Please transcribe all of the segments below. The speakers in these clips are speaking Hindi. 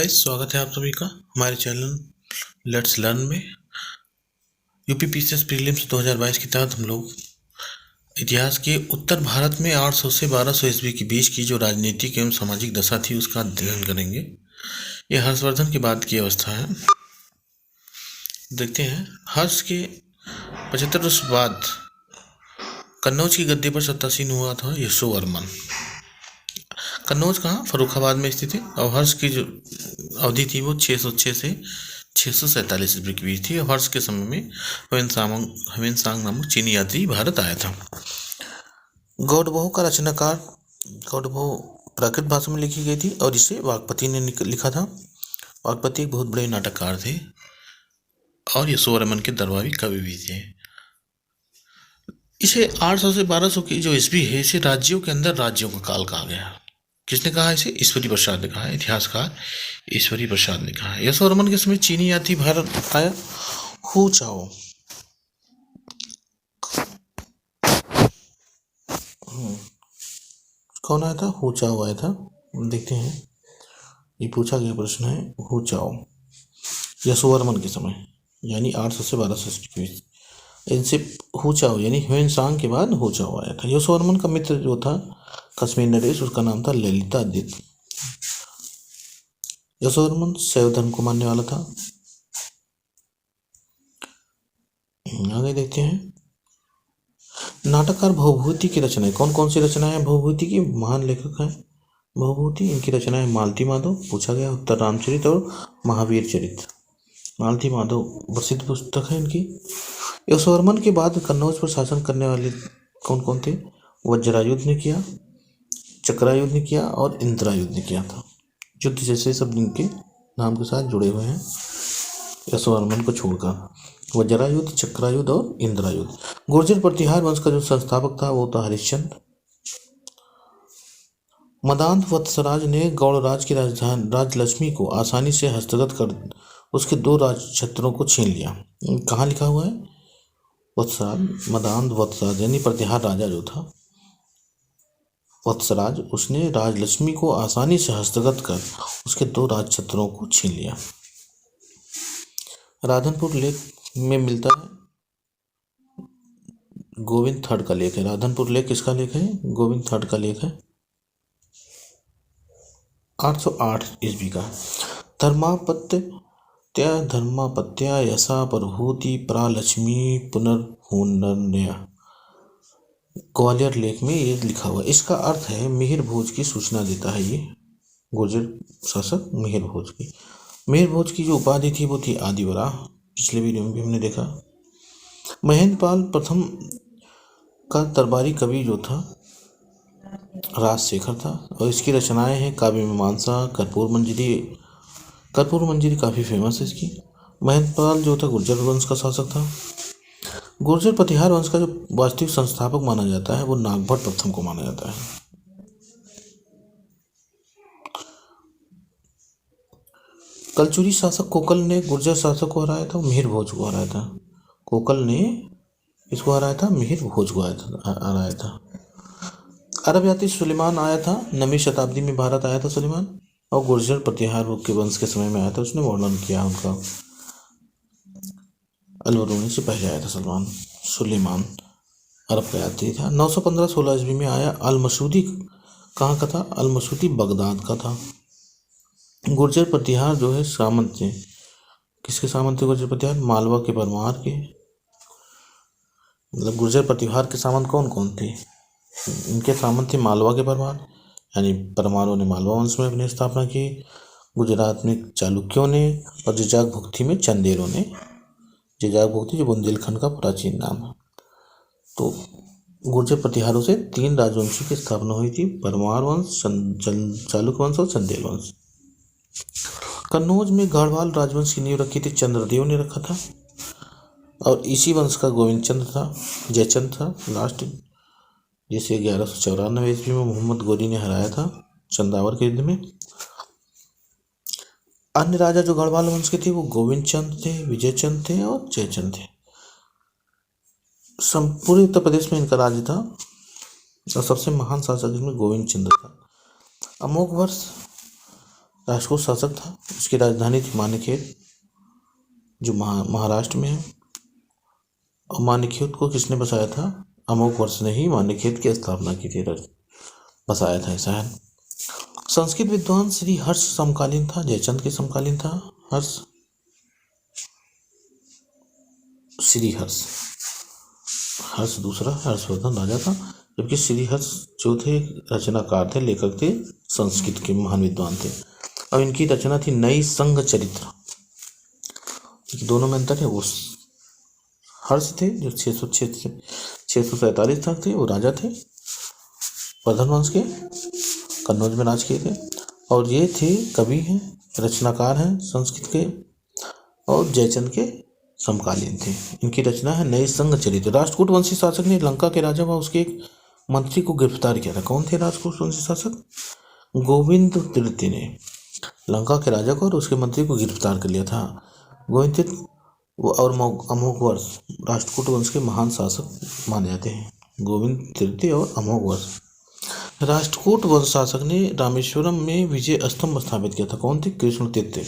गाइस, स्वागत है आप सभी का हमारे चैनल लेट्स लर्न में। यूपी पीसीएस प्रीलिम्स 2022 के तहत हम लोग इतिहास के उत्तर भारत में 800 से 1200 ईस्वी के बीच की जो राजनीतिक एवं सामाजिक दशा थी उसका अध्ययन करेंगे। यह हर्षवर्धन के बाद की अवस्था है। देखते हैं। हर्ष के 75 वर्ष बाद कन्नौज की गद्दी पर सत्तासीन हुआ था यशोवर्मन। कन्नौज कहाँ? फर्रुखाबाद में स्थित है। और हर्ष की जो अवधि थी वो 606 से 647 ईस्वी के बीच थी। और हर्ष के समय में ह्वेनसांग नामक चीनी यात्री भारत आया था। गौडबोह का रचनाकार गौडबोह प्राकृत भाषा में लिखी गई थी और इसे वाग्पति ने लिखा था। वाग्पति एक बहुत बड़े नाटककार थे और यशोवर्मन के दरबारी कवि भी थे। इसे 800 से 1200 की जो ईस्वी है इसे राज्यों के अंदर राज्यों का काल कहा गया। किसने कहा? इसे ईश्वरी प्रसाद ने कहा है। इतिहासकार ईश्वरी प्रसाद ने कहा है। यशोवर्मन के समय चीनी यात्री भारत आया। हु चाओ कौन आया था? हु चाओ आया था। देखते हैं, ये पूछा गया प्रश्न है। हु चाओ यशोवर्मन के समय यानी 800 से 1200 के बीच। इनसे हु चाओ यानी ह्वेनसांग के बाद हु चाओ आया था। यशोवर्मन का मित्र जो था कश्मीर नरेश, उसका नाम था ललितादित्य। यशोवर्मन शैव धर्म को मानने वाला था। आगे देखते हैं। नाटककार भवभूति की रचनाएं कौन कौन सी रचनाएं भवभूति की? महान लेखक हैं भवभूति। इनकी रचनाएं मालती माधव, पूछा गया, उत्तर रामचरित और महावीर चरित। मालती माधव प्रसिद्ध पुस्तक है इनकी। यशोवर्मन के बाद कन्नौज पर शासन करने वाले कौन कौन थे? वज्रायुद्ध ने किया, चक्रायुद्ध ने किया और इंद्रायुद्ध ने किया था। युद्ध जैसे सब इनके नाम के साथ जुड़े हुए हैं यशोवर्मन को छोड़कर। वज्रायुद्ध, चक्रायुद्ध और इंद्रायुद्ध। गुर्जर प्रतिहार वंश का जो संस्थापक था वो था हरिश्चंद्र। मदांध वत्सराज ने गौड़राज की राजधानी राजलक्ष्मी को आसानी से हस्तगत कर उसके 2 राजछत्रों को छीन लिया। कहाँ लिखा हुआ है? वत्सराज, मदांध वत्सराज यानी प्रतिहार राजा जो था वत्सराज, उसने राजलक्ष्मी को आसानी से हस्तगत कर उसके 2 राजछत्रों को छीन लिया। राधनपुर लेख में मिलता है। गोविंद थर्ड का लेख है। राधनपुर लेख किसका लेख है? गोविंद थर्ड का लेख है। 808 ईस्वी का। धर्मापत्या यशा प्रभूति प्रालक्ष्मी पुनर्हुनन्या, ग्वालियर लेख में ये लिखा हुआ। इसका अर्थ है मिहिर भोज की सूचना देता है। ये गुर्जर शासक मिहिर भोज की। मिहिर भोज की जो उपाधि थी वो थी आदिवराह। पिछले वीडियो में भी हमने देखा। महेंद्रपाल प्रथम का दरबारी कवि जो था राजशेखर था और इसकी रचनाएं हैं काव्य मीमांसा, कर्पूर मंजरी काफ़ी फेमस है इसकी। महेंद्रपाल जो था गुर्जर वंश का शासक था। गुर्जर प्रतिहार वंश का जो वास्तविक संस्थापक माना जाता है वो नागभट्ट प्रथम को माना जाता है। कलचुरी शासक कोकल ने गुर्जर शासक को हराया था, मिहिर भोज को हराया था। कोकल ने इसको हराया था, मिहिर भोज को हराया था। अरब यात्री सुलेमान आया था। 9वीं शताब्दी में भारत आया था सुलेमान और गुर्जर प्रतिहार के वंश के समय में आया था। उसने वर्णन किया उनका। अलवरूनी से पहले आया था सुलेमान अरब का यात्री था। 915-16 ईस्वी में आया। अल मसूदी कहाँ का था? अल मसूदी बगदाद का था। गुर्जर प्रतिहार जो है सामंत थे। किसके सामंत थे गुर्जर प्रतिहार? मालवा के परमार के। मतलब गुर्जर प्रतिहार के सामंत कौन कौन थे? इनके सामंत थे मालवा के परमार, यानी परमारों ने मालवा वंश में अपनी स्थापना की। गुजरात में चालुक्यों ने और जिजाक भुक्ती में चंदेलों ने। जिजाक भुक्ती जो बुंदेलखंड का प्राचीन नाम है। तो गुर्जर प्रतिहारों से 3 राजवंशों की स्थापना हुई थी, परमार वंश, चालुक्य वंश और चंदेल वंश। कन्नौज में गढ़वाल राजवंश की नींव रखी थी चंद्रदेव ने रखा था और इसी वंश का गोविंद चंद्र था, जयचंद था लास्ट, जिसे 1194 ईस्वी में मोहम्मद गोरी ने हराया था चंदावर के युद्ध में। अन्य राजा जो गढ़वाल वंश के थे वो गोविंद चंद थे, विजय चंद थे और जयचंद थे। पूरे उत्तर प्रदेश में इनका राज्य था और सबसे महान शासक इसमें गोविंद चंद्र था। अमोघ वर्ष राष्ट्रकूट शासक था, उसकी राजधानी थी मानेखेत, जो महाराष्ट्र में है। और मानेखेत को किसने बसाया था? अमोघवर्ष ने ही मानेखेत की स्थापना की थी, बसाया था शहर। संस्कृत विद्वान श्री हर्ष समकालीन था, जयचंद के समकालीन था हर्ष, श्री हर्ष। हर्ष दूसरा हर्षवर्धन राजा था, जबकि श्री हर्ष जो थे रचनाकार थे, लेखक थे, संस्कृत के महान विद्वान थे। और इनकी रचना थी नई संघ चरित्र। दोनों में अंतर है। वो हर्ष थे जो 647 तक थे, वो राजा थे, वर्धन वंश के, कन्नौज में राज किए थे। और ये थे कवि हैं, रचनाकार हैं संस्कृत के, और जयचंद के समकालीन थे। इनकी रचना है नई संघ चरित्र। राष्ट्रकूट वंशी शासक ने लंका के राजा व उसके एक मंत्री को गिरफ्तार किया था। कौन थे राष्ट्रकूट वंशी शासक? गोविंद तृतीय ने लंका के राजा को और उसके मंत्री को गिरफ्तार कर लिया था। गोविंद तृतीय और अमोघवर्ष राष्ट्रकूट वंश के महान शासक माने जाते हैं। गोविंद तृतीय और अमोघवर्ष। राष्ट्रकूट वंश शासक ने रामेश्वरम में विजय स्तंभ स्थापित किया था। कौन थे? कृष्ण तृतीय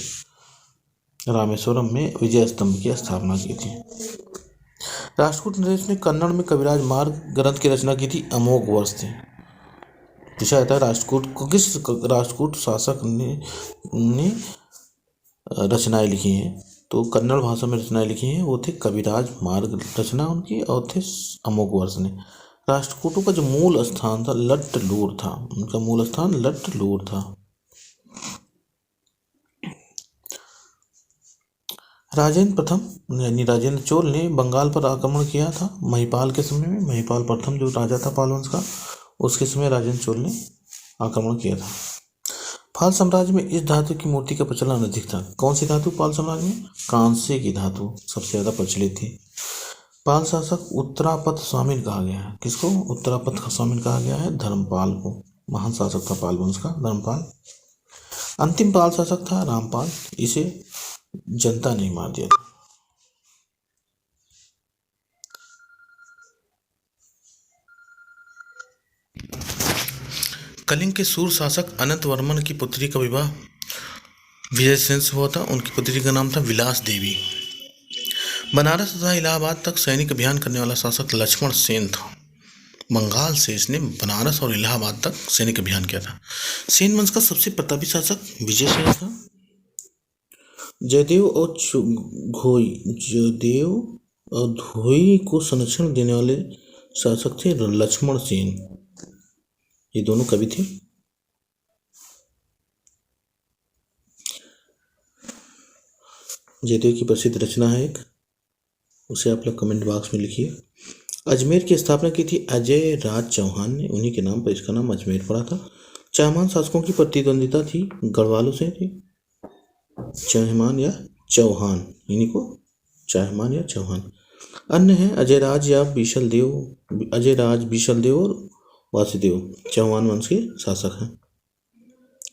रामेश्वरम में विजय स्तंभ की स्थापना की थी। राष्ट्रकूट नरेश ने कन्नड़ में कविराज मार्ग ग्रंथ की रचना की थी। अमोघवर्ष थे। पूछा जाता है राष्ट्रकूट को किस राष्ट्रकूट शासक ने रचनाएं लिखी हैं, तो कन्नड़ भाषा में रचनाएं लिखी हैं, वो थे कविराज मार्ग रचना उनकी, और थे अमोघवर्ष ने। राष्ट्रकूटों का जो मूल स्थान था लट्टलूर था, उनका मूल स्थान लट्टलूर था। राजेंद्र प्रथम यानी राजेंद्र चोल ने बंगाल पर आक्रमण किया था महिपाल के समय में। महिपाल प्रथम जो राजा था पाल वंश का, उसके समय राजेंद्र चोल ने आक्रमण किया था। पाल साम्राज्य में इस धातु की मूर्ति का प्रचलन अधिक था। कौन सी धातु पाल साम्राज्य में? कांस्य की धातु सबसे ज़्यादा प्रचलित थी। पाल शासक उत्तरापथ स्वामीन कहा गया है। किसको उत्तरापथ स्वामीन कहा गया है? धर्मपाल को। महान शासक था पाल वंश का धर्मपाल। अंतिम पाल शासक था रामपाल, इसे जनता ने मार दिया था। कलिंग के सूर शासक अनंत वर्मन की पुत्री का विवाह विजयसेन से हुआ था। उनकी पुत्री का नाम था विलास देवी। बनारस तथा इलाहाबाद तक सैनिक अभियान करने वाला शासक लक्ष्मण सेन था। बंगाल से इसने बनारस और इलाहाबाद तक सैनिक अभियान किया था। सेन वंश का सबसे प्रतापी शासक विजयसेन था। जयदेव और धोई को संरक्षण देने वाले शासक थे लक्ष्मण सेन। ये दोनों कवि थे। जयदेव की प्रसिद्ध रचना है एक, उसे आप लोग कमेंट बॉक्स में लिखिए। अजमेर की स्थापना की थी अजय राज चौहान ने, उन्हीं के नाम पर इसका नाम अजमेर पड़ा था। चाहमान शासकों की प्रतिद्वंदिता थी गढ़वालों से थी। चाहमान या चौहान, इन्हीं को चाहमान या चौहान। अन्य है अजयराज या बीशलदेव, अजयराज बीशलदेव और वासुदेव चौहान वंश के शासक हैं।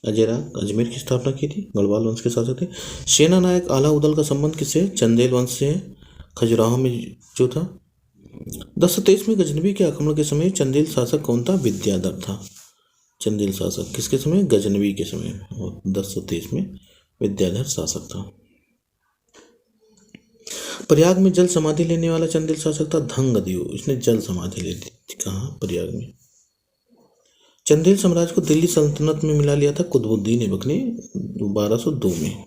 अजयराज अजमेर की स्थापना की थी, गढ़वाल वंश के शासक थे। सेना नायक आलाउद्दौला का संबंध किससे? चंदेल वंश से है, खजुराहो में जो था। 1023 में गजनवी के आक्रमण के समय चंदेल शासक कौन था? विद्याधर था। चंदेल शासक किसके समय? गजनवी के समय। 1023 में विद्याधर शासक था। प्रयाग में जल समाधि लेने वाला चंदेल शासक था धंगदेव। इसने जल समाधि ली थी कहाँ? प्रयाग में। चंदेल साम्राज्य को दिल्ली सल्तनत में मिला लिया था कुतुबुद्दीन ऐबक ने 1202 में।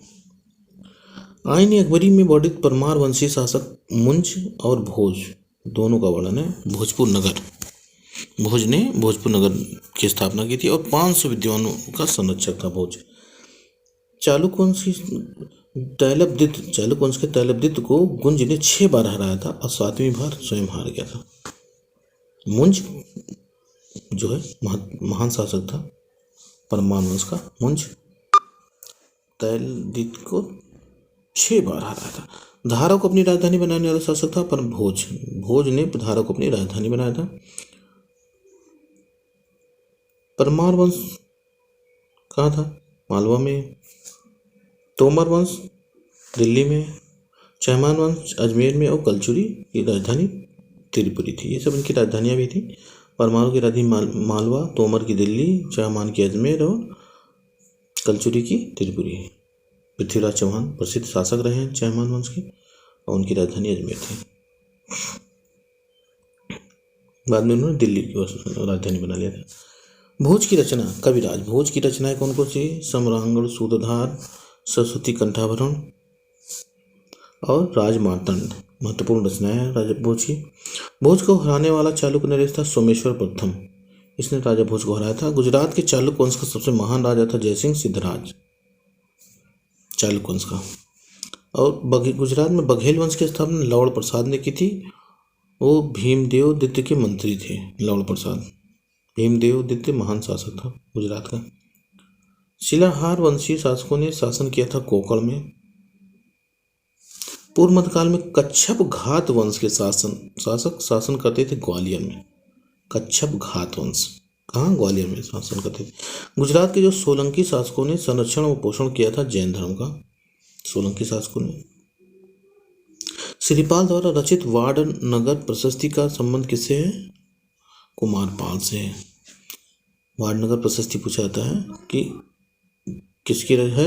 आईन अकबरी में वर्णित परमार वंशी शासक मुंज और भोज दोनों का वर्णन है। भोजपुर नगर, भोज ने भोजपुर नगर की स्थापना की थी और 500 विद्वानों का संरक्षक था भोज। चालुक्य वंश के तैलपदित्य को गुंज ने 6 बार हराया था और 7वीं बार स्वयं हार गया था। मुंज जो है महान शासक था परमार वंश का। मुंज तैलपदित्य को 6 बार हराया था। धारा को अपनी राजधानी बनाने वाला शासक था पर भोज ने धारा को अपनी राजधानी बनाया था। परमार वंश कहाँ था? मालवा में। तोमर वंश दिल्ली में। चाहमान वंश अजमेर में और कलचुरी की राजधानी त्रिपुरी थी। ये सब इनकी राजधानियाँ भी थी। परमार की राजधानी मालवा, तोमर की दिल्ली, चाहमान की अजमेर और कलचुरी की त्रिपुरी। पृथ्वीराज चौहान प्रसिद्ध शासक रहे हैं चौहान वंश के और उनकी राजधानी अजमेर थी। बाद में उन्होंने दिल्ली की राजधानी बना लिया था। भोज की रचना कविराज। भोज की रचनाएं कौन कौन सी? सम्रांगण, सूत्रधार, सरस्वती कंठाभरण और राजमार्तंड महत्वपूर्ण रचनाएं हैं राजा भोज की। भोज को हराने वाला चालुक्य नरेश था सोमेश्वर प्रथम। इसने राजा भोज को हराया था। गुजरात के चालुक्य वंश का सबसे महान राजा था जयसिंह सिद्धराज, चालुक्य वंश का। और गुजरात में बघेल वंश की स्थापना लवण प्रसाद ने की थी। वो भीमदेव द्वितीय के मंत्री थे। लवण प्रसाद भीमदेव द्वितीय महान शासक था गुजरात का। शिलाहार वंशीय शासकों ने शासन किया था कोंकण में। पूर्व मध्यकाल में कच्छप घात वंश के शासक शासन करते थे ग्वालियर में। कच्छप घात वंश कहाँ? ग्वालियर में शासन करते थे। गुजरात के जो सोलंकी शासकों ने संरक्षण और पोषण किया था जैन धर्म का। सोलंकी शासकों ने। श्रीपाल द्वारा रचित वाड़ नगर प्रशस्ति का संबंध किससे है? कुमारपाल से है। वाड़ नगर प्रशस्ति पूछा जाता है कि किसकी है?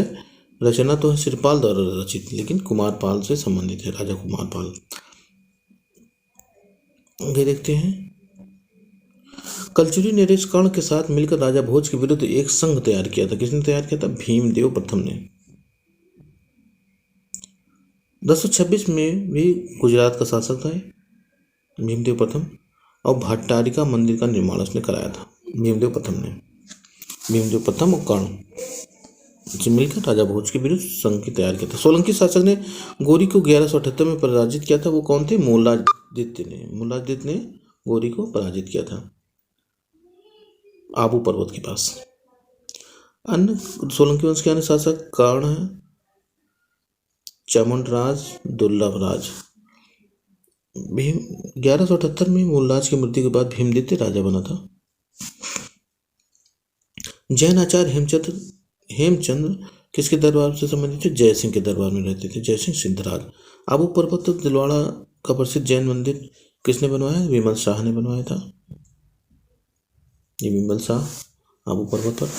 रचना तो है श्रीपाल द्वारा रचित, लेकिन कुमारपाल से संबंधित है, राजा कुमारपाल। आगे देखते हैं। कलचुरी नरेश कर्ण के साथ मिलकर राजा भोज के विरुद्ध एक संघ तैयार किया था। किसने तैयार किया था? भीमदेव प्रथम ने। 1026 में भी गुजरात का शासक था भीमदेव प्रथम और भट्टारिका मंदिर का निर्माण उसने कराया था भीमदेव प्रथम ने। भीमदेव प्रथम और कर्ण से मिलकर राजा भोज के विरुद्ध संघ की तैयार किया था। सोलंकी शासक ने गोरी को 1178 में पराजित किया था। वो कौन थे? मूलादित्य ने गोरी को पराजित किया था आबू पर्वत के पास। अन्य सोलंकी वंश के अन्य शासक कर्ण है, चामुंडराज, दुर्लभराज। 1178 में मूलराज की मृत्यु के बाद भीमदित्य राजा बना था। जैन आचार्य हेमचंद्र किसके दरबार से संबंधित थे? जयसिंह के दरबार में रहते थे, जयसिंह सिद्धराज। आबू पर्वत दिलवाड़ा का प्रसिद्ध जैन मंदिर किसने बनवाया? विमल शाह ने बनवाया था। ये विमल शाह आबू पर्वत पर।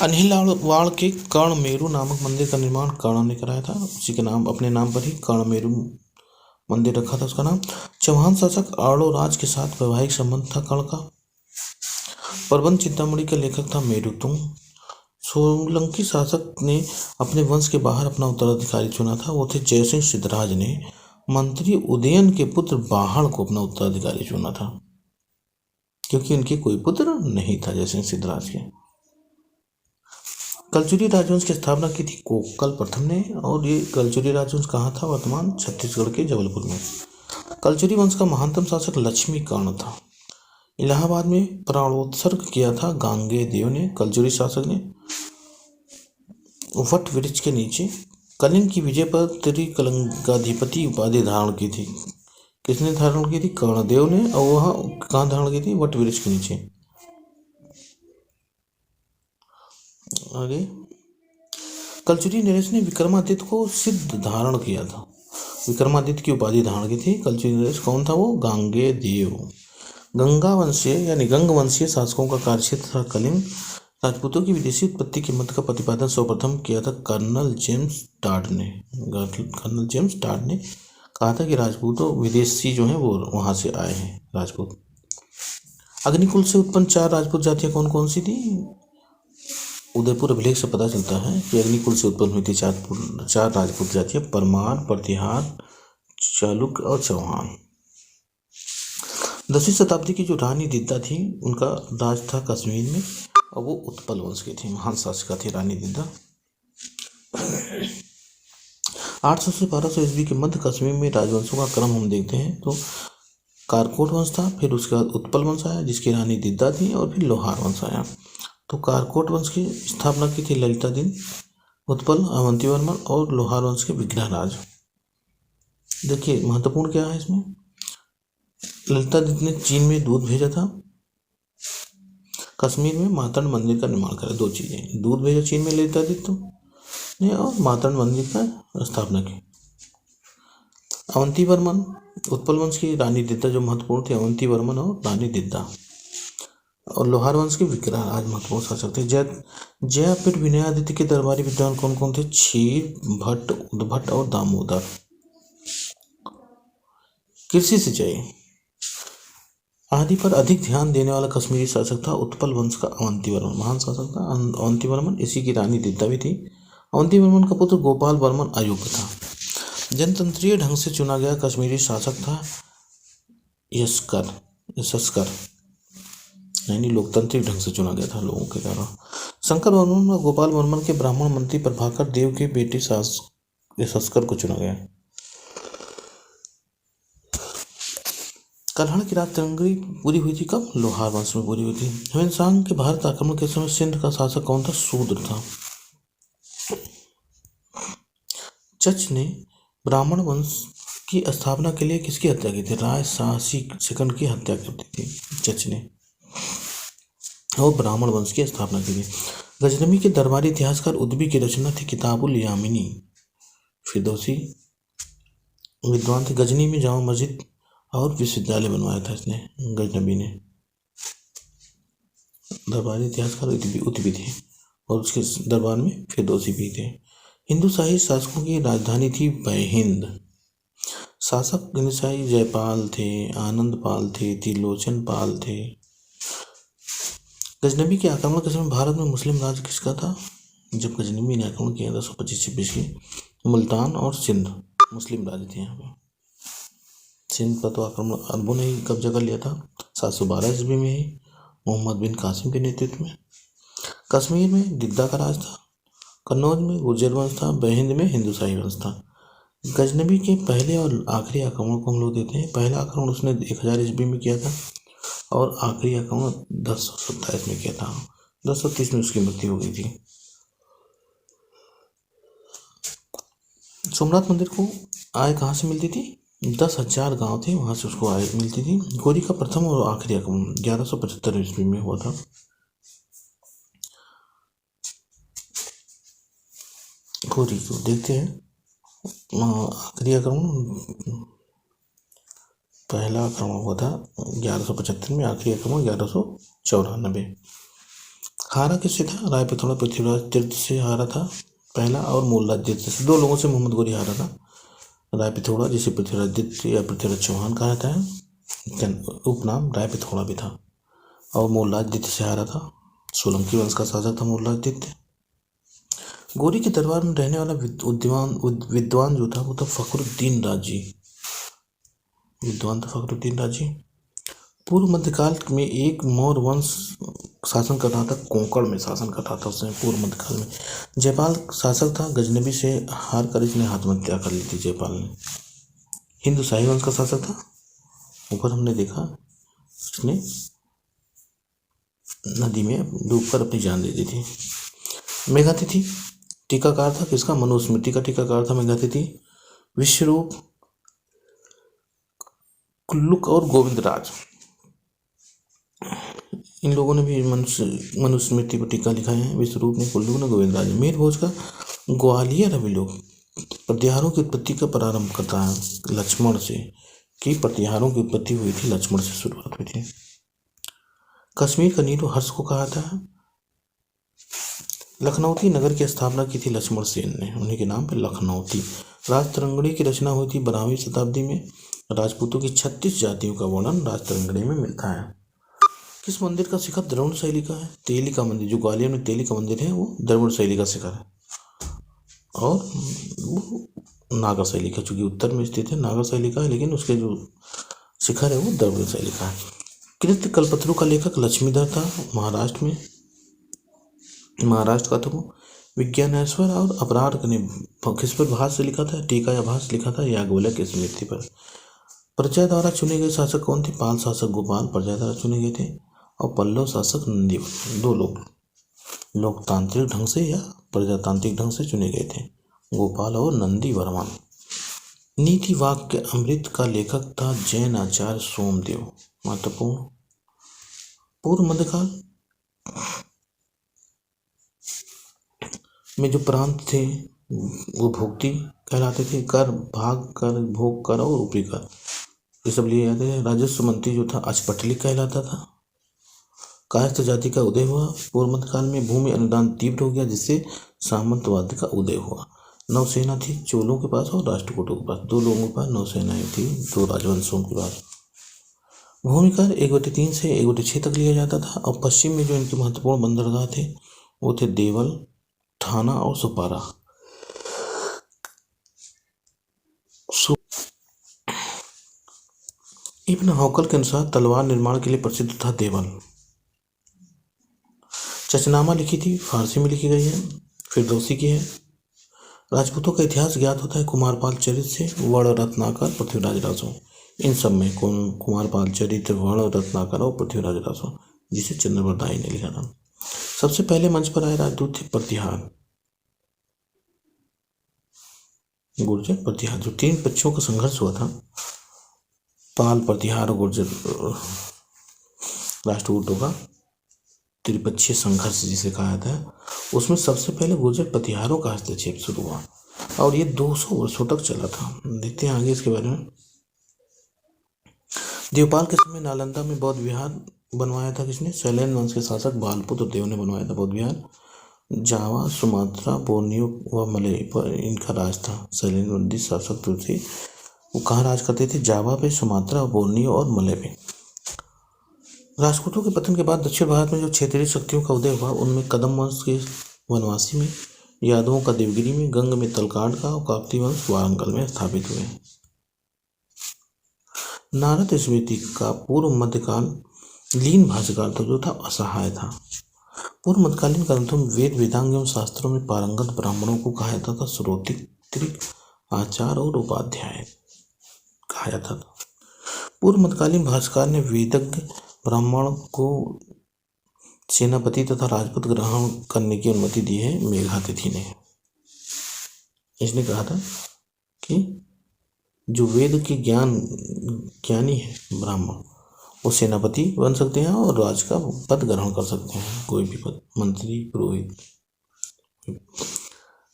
अनिलवाड़ के कर्णमेरु नामक मंदिर का निर्माण कर्ण ने कराया था। उसी के नाम, अपने नाम पर ही कर्णमेरु मंदिर रखा था उसका नाम। चौहान शासक आड़ोराज के साथ वैवाहिक संबंध था कर्ण का। प्रबंध चिंतामणि का लेखक था मेरुतुंग। सोलंकी शासक ने अपने वंश के बाहर अपना उत्तराधिकारी चुना था। वो थे जयसिंह सिद्धराज ने मंत्री उदयन के पुत्र बाहड़ को अपना उत्तराधिकारी चुना था, क्योंकि उनके कोई पुत्र नहीं था जयसिंह सिद्धराज के। कलचुरी राजवंश की स्थापना की थी कोकल प्रथम ने। और ये कलचुरी राजवंश कहाँ था? वर्तमान छत्तीसगढ़ के जबलपुर में। कलचुरी वंश का महानतम शासक लक्ष्मी कर्ण था। इलाहाबाद में प्राणोत्सर्ग किया था गांगे देव ने। कलचुरी शासक ने वट वृक्ष के नीचे कलिंग की विजय पर त्रिकलंगाधिपति उपाधि धारण की थी। किसने धारण की थी? कर्णदेव ने। और वह कहाँ धारण की थी? वट वृक्ष के नीचे। आगे कलचुरी नरेश ने विक्रमादित्य को सिद्ध धारण किया था। विक्रमादित्य की उपाधि धारण की थी। कलचुरी नरेश कौन था? वो गांगे देव। गंगा वंशीय यानी गंग वंशीय शासकों का कार्यक्षेत्र था कलिंग। राजपूतों की विदेशी उत्पत्ति के मत का प्रतिपादन सर्वप्रथम किया था कर्नल जेम्स टाड ने। कर्नल जेम्स टाड ने कहा था कि राजपूतों विदेशी जो हैं वो वहाँ से आए हैं राजपूत। अग्निकुल से उत्पन्न 4 राजपूत जातियाँ कौन कौन सी थी? उदयपुर अभिलेख से पता चलता है कि अग्निकुल से उत्पन्न हुई थी 4 राजपूत जातियाँ, परमार, प्रतिहार, चालुक्य और चौहान। 10वीं शताब्दी की जो रानी दिद्दा थी उनका राज था कश्मीर में और वो उत्पल वंश की थी, महान शासिका थी रानी दिद्दा। 800 से 1200 ईस्वी के मध्य कश्मीर में राजवंशों का क्रम हम देखते हैं तो कारकोट वंश था, फिर उसके बाद उत्पल वंश आया जिसकी रानी दिद्दा थी और फिर लोहार वंश आया। तो कारकोट वंश की स्थापना की थी ललितादिन, उत्पल अवंती वर्मन और लोहार वंश के विग्रहराज। देखिए महत्वपूर्ण क्या है इसमें, ललितादित्य ने चीन में दूध भेजा था, कश्मीर में मातंड मंदिर का निर्माण करा। 2 चीज़ें, दूध भेजा चीन में ललितादित्य ने और मातंड मंदिर का स्थापना की। अवंती वर्मन उत्पल वंश की रानी दिद्दा जो महत्वपूर्ण थी, अवंती वर्मन और रानी दिद्दा। और लोहार वंश के विग्रहराज महत्वपूर्ण शासक थे। जयापीठ विनयादित्य के दरबारी विद्वान कौन कौन थे? क्षीर भट्ट, उद्भट और दामोदर। कृषि सिंचाई आदि पर अधिक ध्यान देने वाला कश्मीरी शासक था उत्पल वंश का अवंती वर्मन, महान शासक था अवंती वर्मन। इसी की रानी दिद्दा भी थी। अवंती वर्मन का पुत्र गोपाल वर्मन अयोग्य था। जनतंत्रीय ढंग से चुना गया कश्मीरी शासक था यशस्कर, यानी लोकतांत्रिक ढंग से चुना गया था लोगों के द्वारा। शंकर वर्मन और गोपाल वर्मन के ब्राह्मण मंत्री प्रभाकर देव के बेटे यशस्कर को चुना गया। कल्हड़ की राज तिरंगी पूरी हुई थी कब? लोहार वंश में पूरी हुई थी। ह्वेनसांग के भारत आक्रमण के समय सिंध का शासक कौन था? शूद्र था। चच ने ब्राह्मण वंश की स्थापना के लिए किसकी हत्या की थी? राय साहसी सेकंड की हत्या कर दी थी चच ने, और ब्राह्मण वंश की स्थापना की थी। गजनवी के दरबारी इतिहासकार उदबी की रचना थी किताबुल यामिनी। फिरदौसी विद्वान थे। गजनी में जामा मस्जिद और विश्वविद्यालय बनवाया था इसने, गजनवी ने। दरबारी इतिहासकार उतबी थे और उसके दरबार में फिरदौसी भी थे। हिंदू शाही शासकों की राजधानी थी बहिंद। शासक निशाई जयपाल थे, आनंद पाल थे, त्रिलोचन पाल थे। गजनवी के आक्रमण के समय भारत में मुस्लिम राज किसका था? जब गजनवी ने आक्रमण किया 1025-26 की, मुल्तान और सिंध मुस्लिम राज थे। यहाँ पे सिंध पर तो आक्रमण अरबों ने ही कब्जा कर लिया था 712 ईस्वी में ही, मोहम्मद बिन कासिम के नेतृत्व में। कश्मीर में दिद्दा का राज था। कन्नौज में गुर्जर वंश था। बहिंद में हिंदू शाही वंश था। गजनवी के पहले और आखिरी आक्रमण को हम लोग देते हैं। पहला आक्रमण उसने 1000 ईस्वी में किया था और आखिरी आक्रमण 1027 में किया था। 1030 में उसकी मृत्यु हो गई थी। सोमनाथ मंदिर को आय कहाँ से मिलती थी? 10,000 गांव थे, वहां से उसको आय मिलती थी। गौरी का प्रथम और आखिरी आक्रमण 1175 ईस्वी में हुआ था। गौरी को देखते हैं। आखिरी आक्रमण, पहला आक्रमण हुआ था 1175 में, आखिरी आक्रमण 1194। हारा किससे था? राय पिथौड़ा पृथ्वीराज तीर्थ से हारा था पहला, और मूलराज तीर्थ से। 2 लोगों से मोहम्मद गौरी हारा था। राय पिथौड़ा, जिसे पृथ्वीराज द्वितीय या पृथ्वीराज चौहान कहा जाता है, उपनाम राय पिथौड़ा भी था, और मूलराज द्वितीय से हारा था। सोलंकी वंश का शासक था मूलराज द्वितीय। गौरी के दरबार में रहने वाला विद्वान जो था वो था फखरुद्दीन राजी। विद्वान था फखरुद्दीन राजी। पूर्व मध्यकाल में एक मौर्य वंश शासन कर रहा था, कोंकण में शासन कर रहा था उसने पूर्व मध्यकाल में। जयपाल शासक था। गजनवी से हार कर इसने आत्महत्या कर ली थी जयपाल ने। हिंदू शाही वंश का शासक था। ऊपर हमने देखा उसने नदी में डूबकर अपनी जान दे दी थी। मेघातिथि टीकाकार था किसका? मनुस्मृति का टीकाकार था मेघातिथि। विश्वरूप, कुल्लुक और गोविंदराज, इन लोगों ने भी मनुस्मृति पर टीका लिखा है। विश्वरूप ने, कुल्लुक ने, गोविंदराज ने। मीर भोज का ग्वालियर अभिलोक प्रतिहारों की उत्पत्ति का प्रारंभ करता है लक्ष्मण से, कि प्रतिहारों की उत्पत्ति हुई थी लक्ष्मण से शुरुआत हुई थी। कश्मीर का नीरो हर्ष को कहा जाता है। लखनौती नगर की स्थापना की थी लक्ष्मण सेन ने, उन्हीं के नाम पे लखनौती। राजतरंगड़ी की रचना हुई थी 12वीं शताब्दी में। राजपूतों की 36 जातियों का वर्णन राजतरंगड़ी में मिलता है। किस मंदिर का शिखर द्रविड़ शैली का है? तेली का मंदिर, जो ग्वालियर में तेली का मंदिर है वो द्रविड़ शैली का शिखर है, और वो नागर शैली का, चूंकि उत्तर में स्थित है नागर शैली का है, लेकिन उसके जो शिखर है वो द्रविड़ शैली का है। कृत्य कल्पतरु का लेखक लक्ष्मीधर था, महाराष्ट्र का था वो। विज्ञानेश्वर और अपराध ने किस पर भाष्य लिखा था? टीका या भाष्य लिखा था याज्ञवल्क्य की स्मृति पर। प्रजा द्वारा चुने गए शासक कौन थे? पाल शासक गोपाल प्रजा द्वारा चुने गए थे, और पल्लव शासक नंदीवर्मन। 2 लोग लोकतांत्रिक ढंग से या प्रजातांत्रिक ढंग से चुने गए थे, गोपाल और नंदीवर्मन। नीति वाक्य अमृत का लेखक था जैन आचार्य सोमदेव। महत्वपूर्ण। पूर्व मध्यकाल में जो प्रांत थे वो भोक्ति कहलाते थे। कर, भाग कर, भोग कर और ऊपरी कर, ये सब लिए जाते थे। राजस्व मंत्री जो था अचपटलिक कहलाता था। कायस्थ जाति का उदय हुआ। पूर्व मध्यकाल में भूमि अनुदान तीव्र हो गया, जिससे सामंतवाद का उदय हुआ। नौसेना थी चोलों के पास और राष्ट्रकूटों के पास, दो लोगों के पास नौसेनाएं थी, दो राजवंशों के पास। भूमि कर 1/3 से 1/6 तक लिया जाता था। और पश्चिम में जो इनके महत्वपूर्ण बंदरगाह थे वो थे देवल, थाना और सुपारा। इब्न हौकल के अनुसार तलवार निर्माण के लिए प्रसिद्ध था देवल। चचनामा लिखी थी, फारसी में लिखी गई है, फिरदौसी की है। राजपूतों का इतिहास ज्ञात होता है कुमारपाल चरित से, वर्ण रत्नाकर, पृथ्वीराज रासो। इन सब में कुमारपाल चरित, वर्ण रत्नाकर और पृथ्वीराज रासो, जिसे चंद्रवरदाई ने लिखा था। सबसे पहले मंच पर आए राजदूत थे प्रतिहार, गुर्जर प्रतिहार। जो 3 पक्षों का संघर्ष हुआ था, पाल, प्रतिहार और गुर्जर राष्ट्रकूटों का त्रिपक्षीय संघर्ष जिसे कहा जाता है, उसमें सबसे पहले गुर्जर प्रतिहारों का हस्तक्षेप शुरू हुआ और ये 200 वर्षों तक चला था। देखते हैं आगे इसके बारे में। देवपाल के समय नालंदा में बौद्ध विहार बनवाया था किसने? शैलेंद्र वंश के शासक बालपुत्र देव ने बनवाया था बौद्ध विहार। जावा, सुमात्रा, बोर्नियो व मलय पर इनका राज था। शैलेंद्र शासक थे, वो कहाँ राज करते थे? जावा पे, सुमात्रा, बोर्नियो और मलय पे। राजपूतों के पतन के बाद दक्षिण भारत में जो क्षेत्रीय शक्तियों का उदय हुआ, उनमें कदम वंश के वनवासी में, यादवों का देवगिरी में, गंग में तलकाड का और काकती वंश वारंगल में स्थापित हुए। नारद स्मृति का पूर्व मध्यकाल लीन भाष्यकार था, जो था असहाय था। पूर्व मध्यकालीन ग्रंथों में वेद, वेदांग एवं शास्त्रों में पारंगत ब्राह्मणों को कहा जाता था श्रोत्रिक, आचार और उपाध्याय कहा जाता था। पूर्व मध्यकालीन भाष्यकार ने वेदज्ञ ब्राह्मण को सेनापति तथा राजपूत ग्रहण करने की अनुमति दी है मेघातिथि ने। इसने कहा था कि जो वेद के ज्ञानी है ब्राह्मण, वो सेनापति बन सकते हैं और राज का पद ग्रहण कर सकते हैं, कोई भी पद, मंत्री, पुरोहित।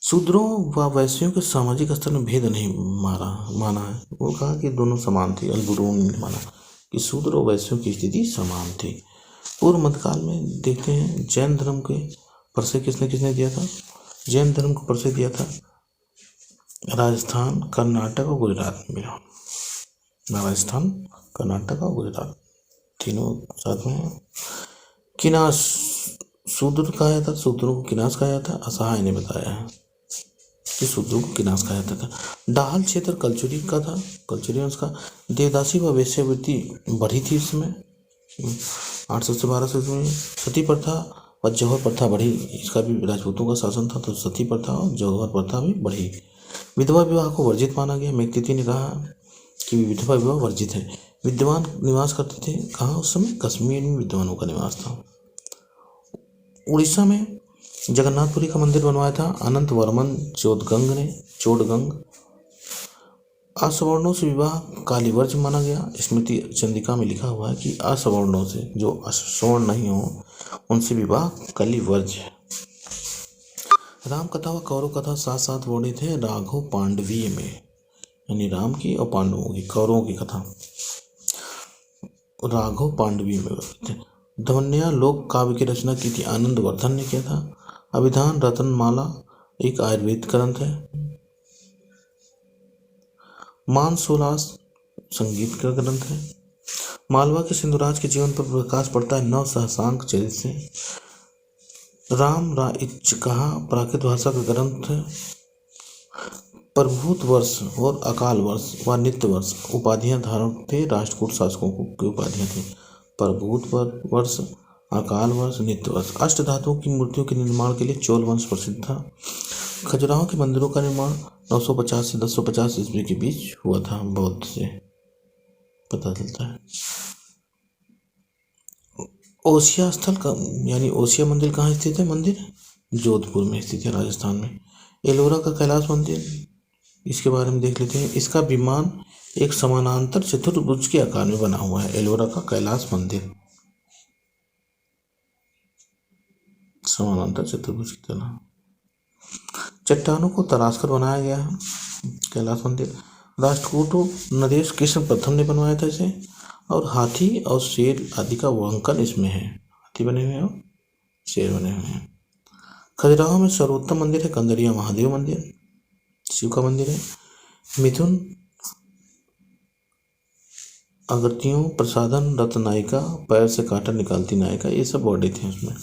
शूद्रों व वैश्यों के सामाजिक स्तर में भेद नहीं माना है। वो कहा कि दोनों समान थे। अलबुरून ने माना कि शूद्र और वैश्यों की स्थिति समान थी। पूर्व मध्यकाल में देखते हैं जैन धर्म के परिचय किसने दिया था? जैन धर्म को परिचय दिया था राजस्थान, कर्नाटक और गुजरात में। राजस्थान, कर्नाटक और गुजरात तीनों साथ में। किनास शूद्र कहा जाता था, शूद्रों को किनास कहा जाता। असहाय ने बताया है कि शूद्रों को किनास कहा जाता था। डाहल क्षेत्र कलचुरी का था, कलचुरी वंश का। देवदासी व वेश्यावृत्ति बढ़ी थी इस समय 800 से 1200 में। सती प्रथा व जौहर प्रथा बढ़ी, इसका भी राजपूतों का शासन था, तो सती प्रथा और जौहर प्रथा भी बढ़ी। विधवा विवाह को वर्जित माना गया। मेघतिथि ने कहा कि विधवा विवाह वर्जित है। विद्वान निवास करते थे कहाँ उस समय? कश्मीर में विद्वानों का निवास था। उड़ीसा में जगन्नाथपुरी का मंदिर बनवाया था अनंत वर्मन चोडगंग। असवर्णों से विवाह कालीवर्ज माना गया। स्मृति चंदिका में लिखा हुआ है कि असवर्णों से, जो असवर्ण नहीं हो, उनसे विवाह कलिवर्ज है। राम कथा व कौरव कथा साथ साथ वर्णित है राघव पांडवीय में, यानी राम की और पांडवों की, कौरवों की कथा राघव पांडवीय में वर्णित है। धवन्या लोक काव्य की रचना की थी आनंद वर्धन ने किया था। अभिधान रत्नमाला एक आयुर्वेद ग्रंथ है। मानसोलास संगीत का ग्रंथ है। मालवा के सिंधुराज के जीवन पर प्रकाश पड़ता है नव सहसांक चरित से। राम राइच कहा प्राकृत भाषा का ग्रंथ है। प्रभूत वर्ष और अकाल वर्ष व नित्य वर्ष उपाधियां धारण थे राष्ट्रकूट शासकों की उपाधियां थी। प्रभूत वर्ष, अकाल वर्ष, नित्य वर्ष। अष्ट धातुओं की मूर्तियों के निर्माण के लिए चोल वंश प्रसिद्ध था। खजुराहो के मंदिरों का निर्माण 950 से 1050 ईस्वी के बीच हुआ था, बौद्ध से पता चलता है। ओसिया स्थल का यानी ओसिया मंदिर कहाँ स्थित है? मंदिर जोधपुर में स्थित है, राजस्थान में। एलोरा का कैलाश मंदिर, इसके बारे में देख लेते हैं। इसका विमान एक समानांतर चतुर्भुज के आकार में बना हुआ है। एलोरा का कैलाश मंदिर समानांतर चतुर्भुज की तरह चट्टानों को तराशकर बनाया गया है कैलाश मंदिर। राष्ट्रकूटों नरेश कृष्ण प्रथम ने बनवाया था इसे, और हाथी और शेर आदि का वर्णन इसमें है। हाथी बने हुए हैं और शेर बने हुए हैं। खजुराहो में सर्वोत्तम मंदिर है कंदरिया महादेव मंदिर, शिव का मंदिर है। मिथुन अगत्तियों प्रसादन रत्न नायिका, पैर से कांटा निकालती नायिका, ये सब वर्ड थे उसमें।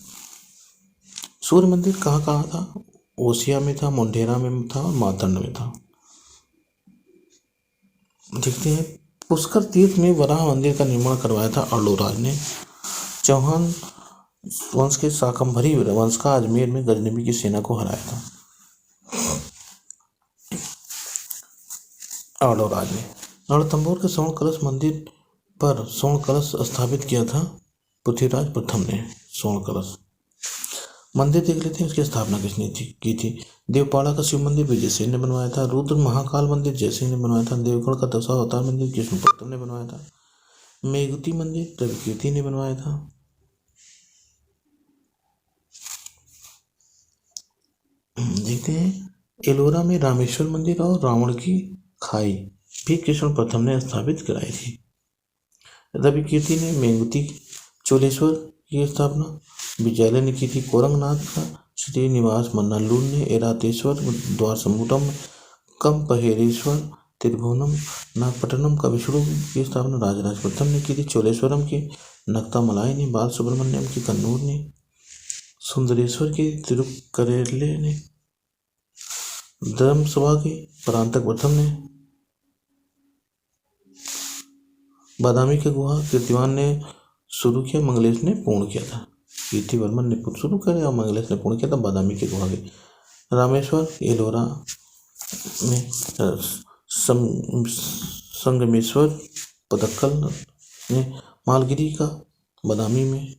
सूर्य मंदिर कहाँ कहाँ था? ओसिया में था, मुंडेरा में था और मातंड में था। देखते हैं। पुष्कर तीर्थ में वराह मंदिर का निर्माण करवाया था अर्लोराज ने। चौहान वंश के शाकंभरी वंश का अजमेर में गजनबी की सेना को हराया था अर्लोराज ने। रणथंभौर के स्वर्ण कलश मंदिर पर स्वर्ण कलश स्थापित किया था पृथ्वीराज प्रथम ने। स्वर्ण कलश मंदिर देख लेते हैं, उसकी स्थापना किसने की थी? देवपाड़ा का शिव मंदिर विजय सिंह ने बनवाया था। रुद्र महाकाल मंदिर जय सिंह ने बनवाया था। देवगढ़ का दशावतार मंदिर कृष्ण प्रथम ने बनवाया था। मेघुती मंदिर रविकीर्ति ने बनवाया था। देखते हैं। एलोरा में रामेश्वर मंदिर और रावण की खाई भी कृष्ण प्रथम ने स्थापित कराई थी। रविकीर्ति ने मेघुती चोलेश्वर की स्थापना, विजयालय ने की थी। कोरंगनाथ का श्रीनिवास मन्नालूर ने एरातेश्वर द्वार संबुटम कंपहेरेश्वर त्रिभुवनम नागपट्टनम का विष्णु की स्थापना राजराज प्रथम ने की थी। चोलेश्वरम की नक्तामलाई ने, बाल सुब्रमण्यम की कन्नूर ने, सुंदरेश्वर की तिरुक्करेले ने, धर्मसभा की परांतक प्रथम ने, बादामी की गुहा कीर्तिवान ने शुरू किया, मंगलेश ने पूर्ण किया था। कीर्तिवर्मन ने शुरू किया और मंगलेश ने पूर्ण किया था बादामी की गुहा की। रामेश्वर एलोरा में संगमेश्वर पदक्कल ने, मालगिरी का बादामी में,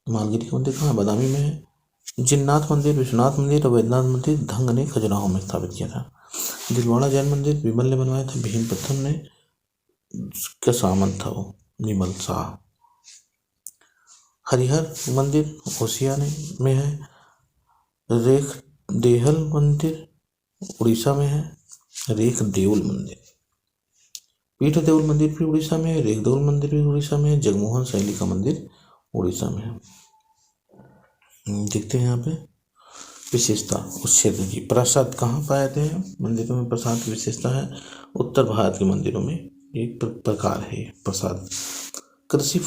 मालगिरी का मंदिर कहाँ है? बादामी में है। जिन्नाथ मंदिर, विश्वनाथ मंदिर और वैद्यनाथ मंदिर धंग ने खजुराहो में स्थापित किया था। दिलवाड़ा जैन मंदिर विमल ने बनवाया था। भीम प्रथम ने का सामंत था वो, विमल शाह। हरिहर मंदिर ओसिया में है। रेख देहल मंदिर उड़ीसा में है। रेख देउल मंदिर, पीठ देउल मंदिर भी उड़ीसा में है। रेख देउल मंदिर भी उड़ीसा में है। जगमोहन शैली का मंदिर उड़ीसा में है। देखते हैं यहाँ पे विशेषता उस क्षेत्र की। प्रसाद कहाँ पाए जाते हैं? मंदिरों में प्रसाद की विशेषता है उत्तर भारत के मंदिरों में एक प्रकार है प्रसाद। कृषि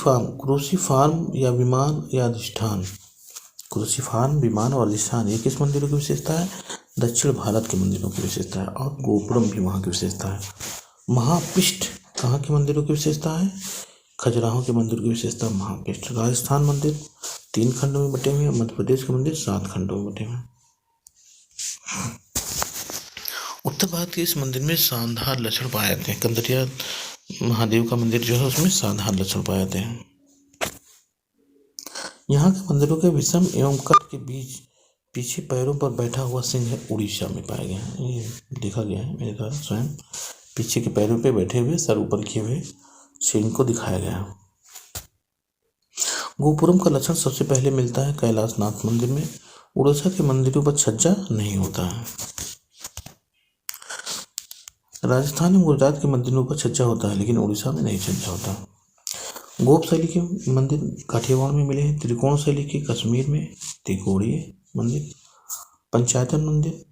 फार्म या विमान या अधिष्ठान। कृषि फार्म, विमान और अधिष्ठान ये किस मंदिरों की विशेषता है? दक्षिण भारत के मंदिरों की विशेषता है। और गोपुरम भी वहाँ की विशेषता है। महापिष्ट कहाँ के मंदिरों की विशेषता है? खजुराहो के मंदिर की विशेषता महापिष्ट। राजस्थान मंदिर 3 खंडों में बटे हुए हैं। मध्य प्रदेश के मंदिर 7 खंडों में बटे हुए हैं। उत्तर भारत के इस मंदिर में शानदार लक्षण पाए जाते हैं। कंदरिया महादेव का मंदिर जो है उसमें शानदार लक्षण पाए जाते हैं। यहाँ के मंदिरों के विषम एवं कट के बीच पीछे पैरों पर बैठा हुआ सिंह है उड़ीसा में पाया गया है। ये देखा गया है मेरे द्वारा स्वयं। पीछे के पैरों पे बैठे हुए सर ऊपर किए हुए सिंह को दिखाया गया है। गोपुरम का लक्षण सबसे पहले मिलता है कैलाशनाथ मंदिर में। उड़ीसा के मंदिरों पर छज्जा नहीं होता है। राजस्थान एवं गुजरात के मंदिरों पर छज्जा होता है, लेकिन उड़ीसा में नहीं छज्जा होता। गोप शैली के मंदिर काठियावाड़ में मिले हैं। त्रिकोण शैली के कश्मीर में, त्रिकोणीय मंदिर, पंचायतन मंदिर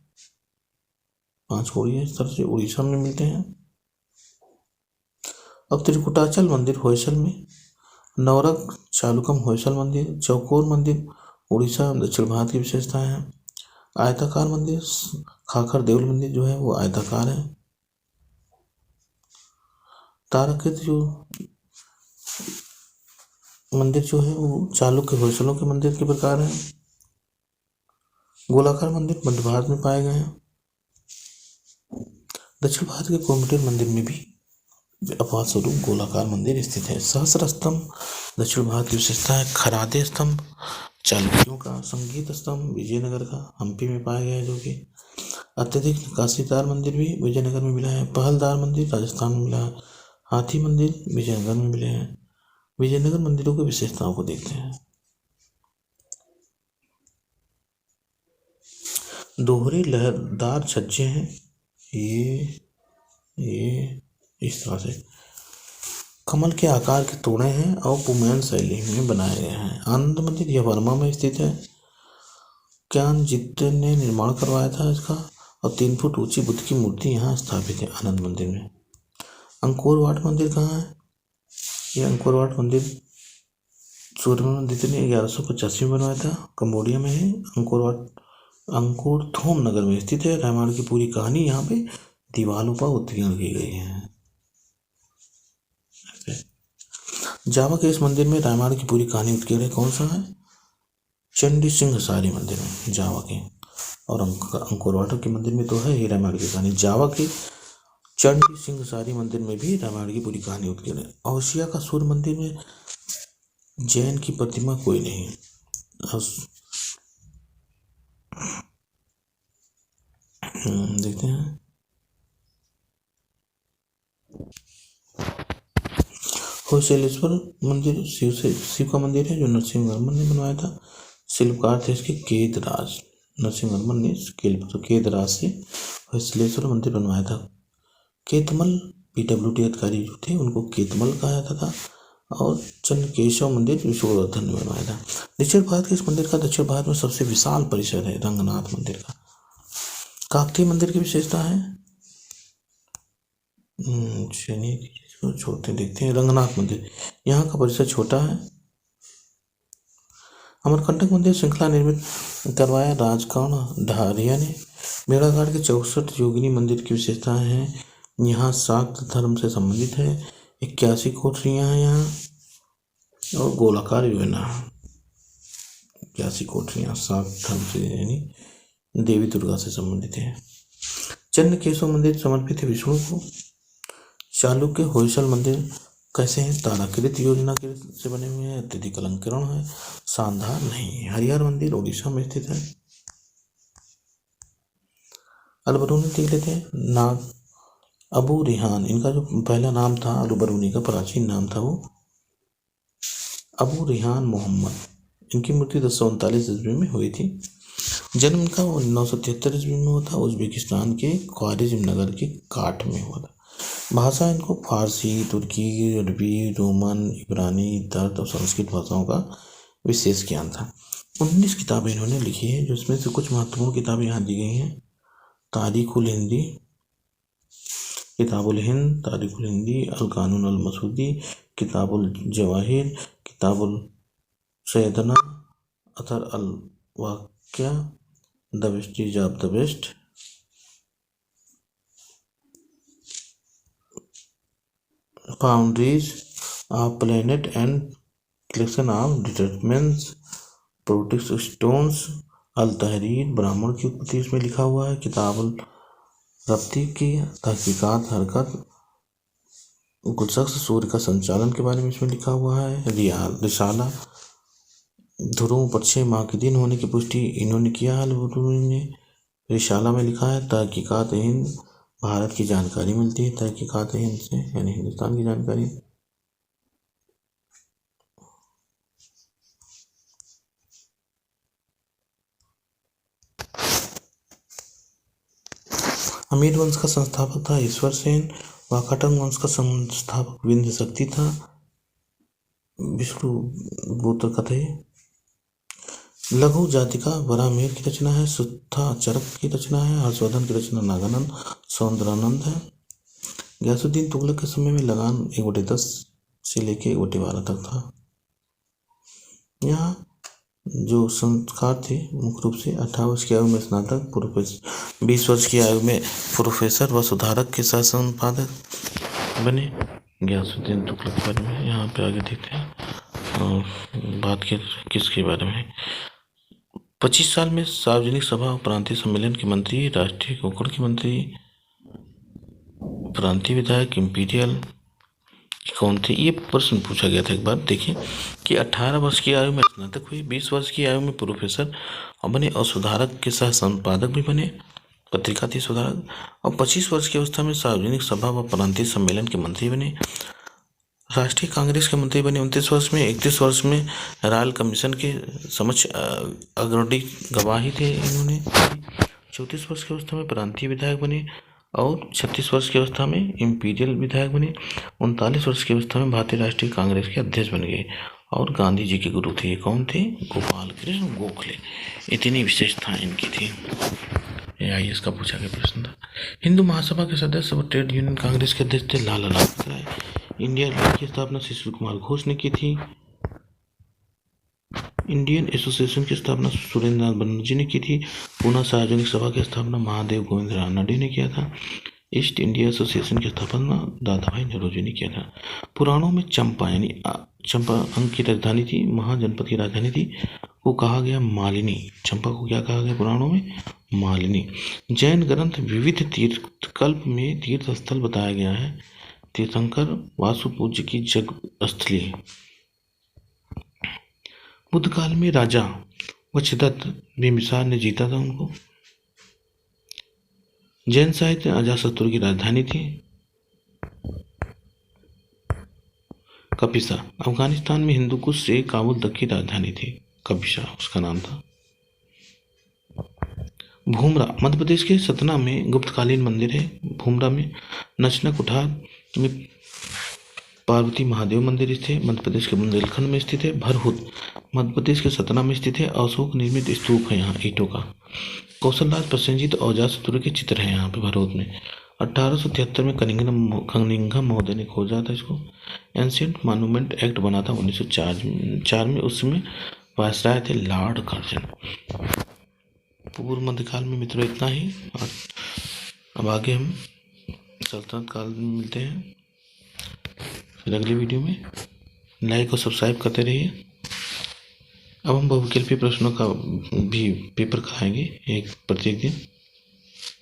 5 कोणीय स्तर से उड़ीसा में मिलते हैं। अब त्रिकुटाचल मंदिर होयसल में, नवरक चालुकम होयसल मंदिर, चौकोर मंदिर उड़ीसा दक्षिण भारत की विशेषताएं हैं। आयताकार मंदिर खाखर देउल मंदिर जो है वो आयताकार है। ताराकृत जो मंदिर जो है वो चालुक्य होयसलों के मंदिर के प्रकार है। गोलाकार मंदिर मध्य भारत में पाए गए हैं। दक्षिण भारत के कोयम्बटूर मंदिर में भी अपवाद स्वरूप गोलाकार मंदिर स्थित है। सहस्त्र स्तंभ दक्षिण भारत की विशेषता है। खरादे स्तंभ चालुक्यों का। संगीत स्तंभ विजयनगर का हम्पी में पाया गया है, जो कि अत्यधिक नक्काशीदार मंदिर भी विजयनगर में मिला है। पहलदार मंदिर राजस्थान में मिला है। हाथी मंदिर विजयनगर में मिले हैं। विजयनगर मंदिरों की विशेषताओं को देखते हैं। दोहरे लहरदार छज्जे हैं। ये इस तरह से कमल के आकार के तोड़े हैं और पुमैन शैली में बनाए गए हैं। आनंद मंदिर यह वर्मा में स्थित है। ज्ञानजित ने निर्माण करवाया था इसका, और 3 फुट ऊंची बुद्ध की मूर्ति यहाँ स्थापित है आनंद मंदिर में। अंकोर वाट मंदिर कहाँ है? यह अंकोर वाट मंदिर सूर्यमंदिर ने 1185 में बनवाया था, कंबोडिया में है। अंकोर थोम नगर में स्थित है। रामायण की पूरी कहानी यहाँ पे दीवारों पर उत्कीर्ण की गई है। जावा के इस मंदिर में रामायण की पूरी कहानी उत्कीर्ण है। कौन सा है? चंडी सिंह सारी मंदिर में जावा के। और अंकोर वाट के मंदिर में तो है ही रामायण की कहानी। जावा के चंडी सिंह सारी मंदिर में भी रामायण की पूरी कहानी उत्कीर्ण है। ओसिया का सूर्य मंदिर में जैन की प्रतिमा कोई नहीं। देखते हैं। होशेलेश्वर मंदिर शिव का मंदिर है जो नरसिंहवर्मन ने बनवाया था। शिल्पकार थे इसके केदराज। नरसिंहवर्मन ने केदराज से होशेलेश्वर मंदिर बनवाया था। केतमल PWD अधिकारी जो थे उनको केतमल कहा जाता था। और चंद्रकेशव मंदिर विष्णुवर्धन ने बनवाया था। दक्षिण भारत के इस मंदिर का दक्षिण भारत में सबसे विशाल परिसर है रंगनाथ मंदिर का। काकतीय मंदिर की विशेषता है, छोटे देखते हैं। रंगनाथ मंदिर यहाँ का परिसर छोटा है। अमरकंटक मंदिर श्रृंखला निर्मित करवाया राजकर्ण ढारिया ने। मेड़ाघाट के 64 योगिनी मंदिर की विशेषताएं हैं, यहाँ शाक्त धर्म से संबंधित है। 81 कोठरियाँ हैं यहाँ, और गोलाकार योजना। 81 कोठरियाँ शाक्त धर्म से यानी देवी दुर्गा से संबंधित है। चंद्रकेशव मंदिर समर्पित है विष्णु को। चालुक्य होयसल मंदिर कैसे हैं? ताराकृत योजना के से बने हुए हैं, अत्यधिक अलंकरण है, शानदार नहीं है। हरिहर मंदिर उड़ीसा में स्थित है। अलबरूनी देख लेते हैं। नाग अबू रिहान, इनका जो पहला नाम था अलबरूनी का प्राचीन नाम था वो अबू रिहान मोहम्मद। इनकी मृत्यु 1039 ईस्वी में हुई थी। जन्म इनका 973 ईस्वी में हुआ था। उज्बेकिस्तान के ख्वारिज़्म नगर के काठ में हुआ था। भाषा इनको फारसी, तुर्की, अरबी, रोमन, इब्रानी, दर्द और संस्कृत भाषाओं का विशेष ज्ञान था। 19 किताबें इन्होंने लिखी है, जिसमें से कुछ महत्वपूर्ण किताबें यहाँ दी गई हैं। तारीखुल हिंदी, किताबुल हिंद, तारीखुल हिंदी, अल कानून अल मसूदी, किताबुल जवाहिर, किताबुल सैदना, अथर अल वाक़िया, the vestiges of the west, boundaries of planet and collection of determinants, प्रोटिक्स स्टोन्स, अल तहरीर, ब्राह्मण की उत्पत्ति इसमें लिखा हुआ है। किताबुल रब्ती की तहकीकात हरकत, गुलशख्स सूर्य का संचालन के बारे में इसमें लिखा हुआ है। रिसाला, ध्रुव पर 6 माह के दिन होने की पुष्टि इन्होंने किया है। ने रिसाला में लिखा है। तहकीकात हिंद, भारत की जानकारी मिलती है तहकीकात हिंद से, यानी हिंदुस्तान की जानकारी। अमीर वंश का संस्थापक था ईश्वर सेन। वाकाटक वंश का संस्थापक विंध्य शक्ति था। विष्णु गोत्र का थे। लघु जातिका बरामेर की रचना है। सुत्था चरक की रचना है। हर्षवर्धन की रचना नागानंद सौंदरानंद है। गयासुद्दीन तुगलक के समय में लगान 1/10 से लेके 1/12 तक था। यहाँ जो संस्कार थे मुख्य रूप से 18 वर्ष की आयु में स्नातक, प्रोफेसर 20 वर्ष की आयु में प्रोफेसर व सुधारक के साथ संपादक बने। गयासुद्दीन तुगलक के बारे में यहाँ पे आगे देखते हैं। और बात की किसके बारे में? 25 साल में सार्वजनिक सभा और प्रांतीय सम्मेलन के मंत्री, राष्ट्रीय कोकण के मंत्री, प्रांतीय विधायक, इम्पीरियल कौन थे? ये प्रश्न पूछा गया था एक बार। देखिए कि 18 वर्ष की आयु में स्नातक हुए, 20 वर्ष की आयु में प्रोफेसर और बने, और सुधारक के साथ संपादक भी बने, पत्रिका थी सुधारक, और 25 वर्ष की अवस्था में सार्वजनिक सभा व प्रांतीय सम्मेलन के मंत्री बने। राष्ट्रीय कांग्रेस के मंत्री बने 29 वर्ष में। 31 वर्ष में रॉयल कमीशन के समक्ष अग्रणी गवाही थे इन्होंने। 34 वर्ष की अवस्था में प्रांतीय विधायक बने और 36 वर्ष की अवस्था में इम्पीरियल विधायक बने। 39 वर्ष की अवस्था में भारतीय राष्ट्रीय कांग्रेस के अध्यक्ष बन गए और गांधी जी के गुरु थे। ये कौन थे? गोपाल कृष्ण गोखले। इतनी विशेषताएं इनकी थी। AIS का पूछा गया प्रश्न था। हिंदू महासभा के सदस्य और ट्रेड यूनियन कांग्रेस के अध्यक्ष थे लाला लाजपत राय। इंडियन रेल की स्थापना शिशिर कुमार घोष ने की थी। इंडियन एसोसिएशन की स्थापना सुरेंद्र नाथ बनर्जी ने की थी। पूना सार्वजनिक सभा की स्थापना महादेव गोविंद रानडे ने किया था। ईस्ट इंडिया एसोसिएशन की स्थापना दादा भाई नौरोजी ने किया था। पुराणों में चंपा यानी चंपा अंग की राजधानी थी, महाजनपद की राजधानी थी, को कहा गया मालिनी। चंपा को क्या कहा गया पुराणों में? मालिनी। जैन ग्रंथ विविध तीर्थकल्प में तीर्थ स्थल बताया गया है। तीर्थंकर वासु पूज्य की जग स्थली। बुद्ध काल में राजा वच्छदत्त बिंबिसार ने जीता था उनको। जैन साहित्य अजातशत्रु की राजधानी थी। कपिसा अफगानिस्तान में हिंदू कुश से काबुल तक की राजधानी थी। कपिसा उसका नाम था। भूमरा मध्य प्रदेश के सतना में गुप्तकालीन मंदिर है। भूमरा में नचना कुठार में पार्वती महादेव मंदिर स्थित है। मध्य प्रदेश के बुंदेलखंड में स्थित है। भरहुत मध्य प्रदेश के सतना में स्थित है। अशोक निर्मित स्तूप है यहाँ ईंटों का। कौशलराज प्रसेनजीत और अजातशत्रु के चित्र है यहाँ पे भरहुत में। 1873 में कनिंघम महोदय ने खोजा था इसको। एंशियंट मॉन्यूमेंट एक्ट बना था 1904 में। उसमें वायसराय थे लॉर्ड कर्जन। पूर्व मध्यकाल में मित्रों इतना ही। अब आगे हम सल्तनत काल में मिलते हैं फिर अगले वीडियो में। लाइक और सब्सक्राइब करते रहिए। अब हम बहुविकल्पीय प्रश्नों का भी पेपर कराएंगे एक प्रत्येक दिन।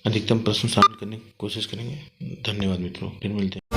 अधिकतम प्रश्न शामिल करने की कोशिश करेंगे। धन्यवाद मित्रों, फिर मिलते हैं।